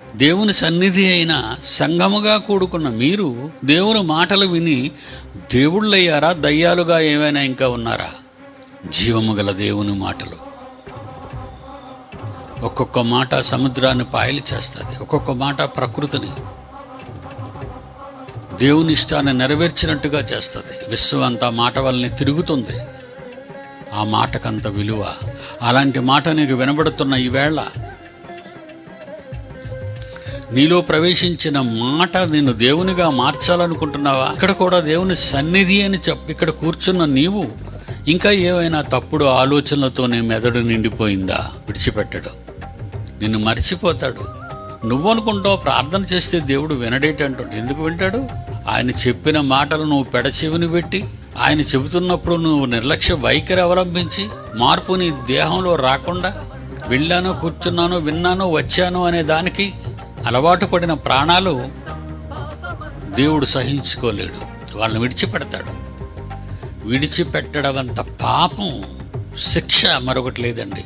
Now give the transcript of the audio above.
దేవుని సన్నిధి అయిన సంఘముగా కూడుకున్న మీరు దేవుని మాటలు విని దేవుళ్ళయ్యారా, దయ్యాలుగా ఏమైనా ఇంకా ఉన్నారా? జీవము గల దేవుని మాటలు. ఒక్కొక్క మాట సముద్రాన్ని పాయలు చేస్తుంది, ఒక్కొక్క మాట ప్రకృతిని దేవుని ఇష్టాన్ని నెరవేర్చినట్టుగా చేస్తుంది. విశ్వం అంతా మాట వల్లనే తిరుగుతుంది. ఆ మాటకంత విలువ. అలాంటి మాట నీకు వినబడుతున్న ఈవేళ నీలో ప్రవేశించిన మాట నిన్ను దేవునిగా మార్చాలనుకుంటున్నావా? ఇక్కడ కూడా దేవుని సన్నిధి అని ఇక్కడ కూర్చున్న నీవు ఇంకా ఏవైనా తప్పుడు ఆలోచనలతో నీ మెదడు నిండిపోయిందా? విడిచిపెట్టడు, నిన్ను మర్చిపోతాడు. నువ్వు అనుకుంటావు ప్రార్థన చేస్తే దేవుడు వినడేటంటాడు. ఎందుకు వింటాడు? ఆయన చెప్పిన మాటలు నువ్వు పెడచెవిని పెట్టి, ఆయన చెబుతున్నప్పుడు నువ్వు నిర్లక్ష్య వైఖరి అవలంబించి, మార్పు నీ దేహంలో రాకుండా వెళ్ళాను, కూర్చున్నాను, విన్నాను, వచ్చాను అనే దానికి అలవాటు పడిన ప్రాణాలు దేవుడు సహించుకోలేడు. వాళ్ళని విడిచిపెడతాడు. విడిచిపెట్టడం అంత పాపం, శిక్ష మరొకటి లేదండి.